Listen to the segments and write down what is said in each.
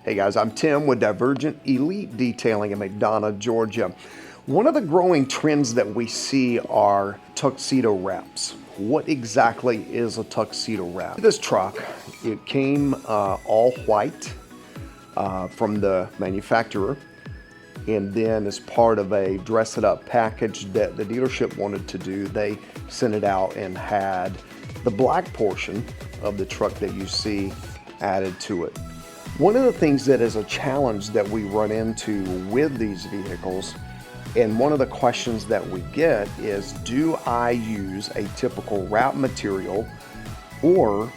Hey guys, I'm Tim with Divergent Elite Detailing in McDonough, Georgia. One of the growing trends that we see are tuxedo wraps. What exactly is a tuxedo wrap? This truck, it came all white from the manufacturer, and then as part of a dress it up package that the dealership wanted to do, they sent it out and had the black portion of the truck that you see added to it. One of the things that is a challenge that we run into with these vehicles, and one of the questions that we get is, do I use a typical wrap material or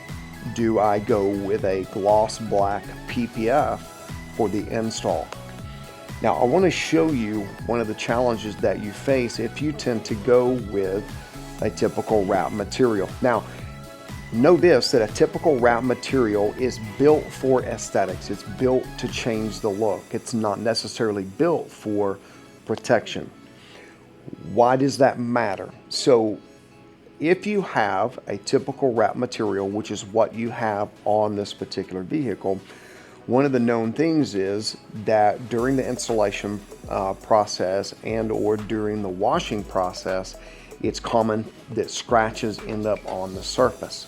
do I go with a Gloss Black PPF for the install? Now, I want to show you one of the challenges that you face if you tend to go with a typical wrap material. Now, know this, that a typical wrap material is built for aesthetics. It's built to change the look. It's not necessarily built for protection. Why does that matter? So if you have a typical wrap material, which is what you have on this particular vehicle, one of the known things is that during the installation process and or during the washing process, it's common that scratches end up on the surface.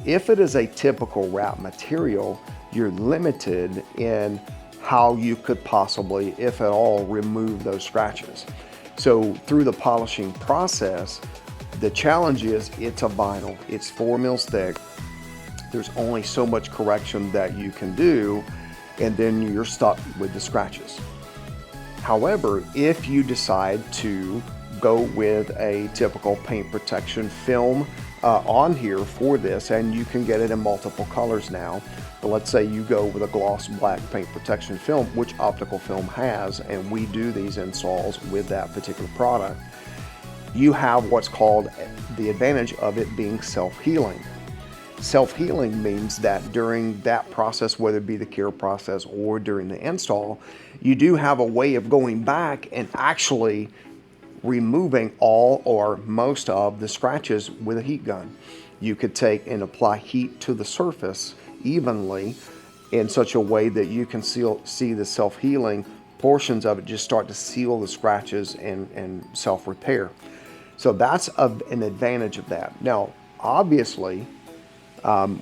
If it is a typical wrap material, you're limited in how you could possibly, if at all, remove those scratches. So through the polishing process, the challenge is it's a vinyl. It's 4 mils thick. There's only so much correction that you can do, and then you're stuck with the scratches. However, if you decide to go with a typical paint protection film on here for this, and you can get it in multiple colors now, but let's say you go with a Gloss Black paint protection film, which Optical Film has, and we do these installs with that particular product, you have what's called the advantage of it being self-healing. Self-healing means that during that process, whether it be the care process or during the install, you do have a way of going back and actually removing all or most of the scratches with a heat gun. You could take and apply heat to the surface evenly in such a way that you can see the self-healing portions of it just start to seal the scratches and self-repair. So that's an advantage of that. Now, obviously,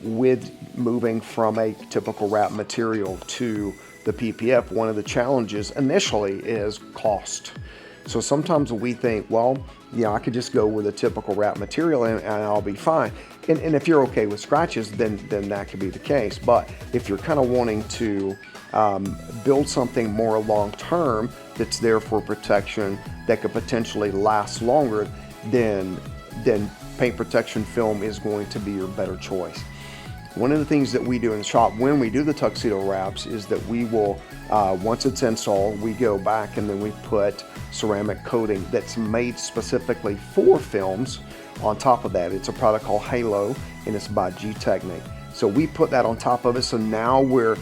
with moving from a typical wrap material to the PPF, one of the challenges initially is cost. So sometimes we think, well, yeah, I could just go with a typical wrap material and I'll be fine. And if you're okay with scratches, then that could be the case. But if you're kind of wanting to build something more long-term that's there for protection that could potentially last longer, then paint protection film is going to be your better choice. One of the things that we do in the shop when we do the tuxedo wraps is that we will, once it's installed, we go back and then we put ceramic coating that's made specifically for films on top of that. It's a product called Halo, and it's by G-Technic. So we put that on top of it, so now we're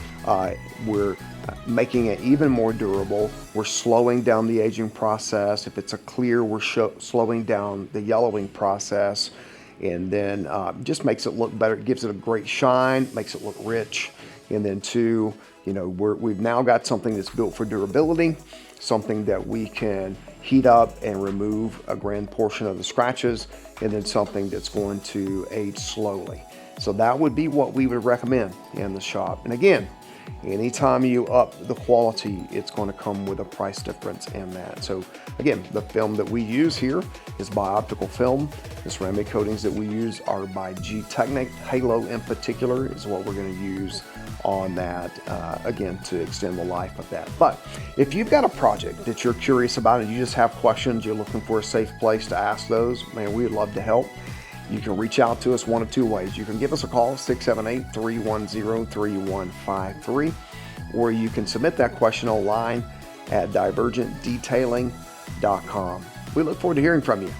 making it even more durable. We're slowing down the aging process. If it's a clear, we're slowing down the yellowing process, and then just makes it look better. It gives it a great shine, makes it look rich. And then two, you know, we've now got something that's built for durability, something that we can heat up and remove a grand portion of the scratches, and then something that's going to age slowly. So that would be what we would recommend in the shop. And again, anytime you up the quality, it's going to come with a price difference in that. So again, the film that we use here is by Optical Film. The ceramic coatings that we use are by G-Technic. Halo in particular is what we're going to use on that, again, to extend the life of that. But if you've got a project that you're curious about and you just have questions, you're looking for a safe place to ask those, man, we would love to help. You can reach out to us one of two ways. You can give us a call, 678-310-3153, or you can submit that question online at divergentdetailing.com. We look forward to hearing from you.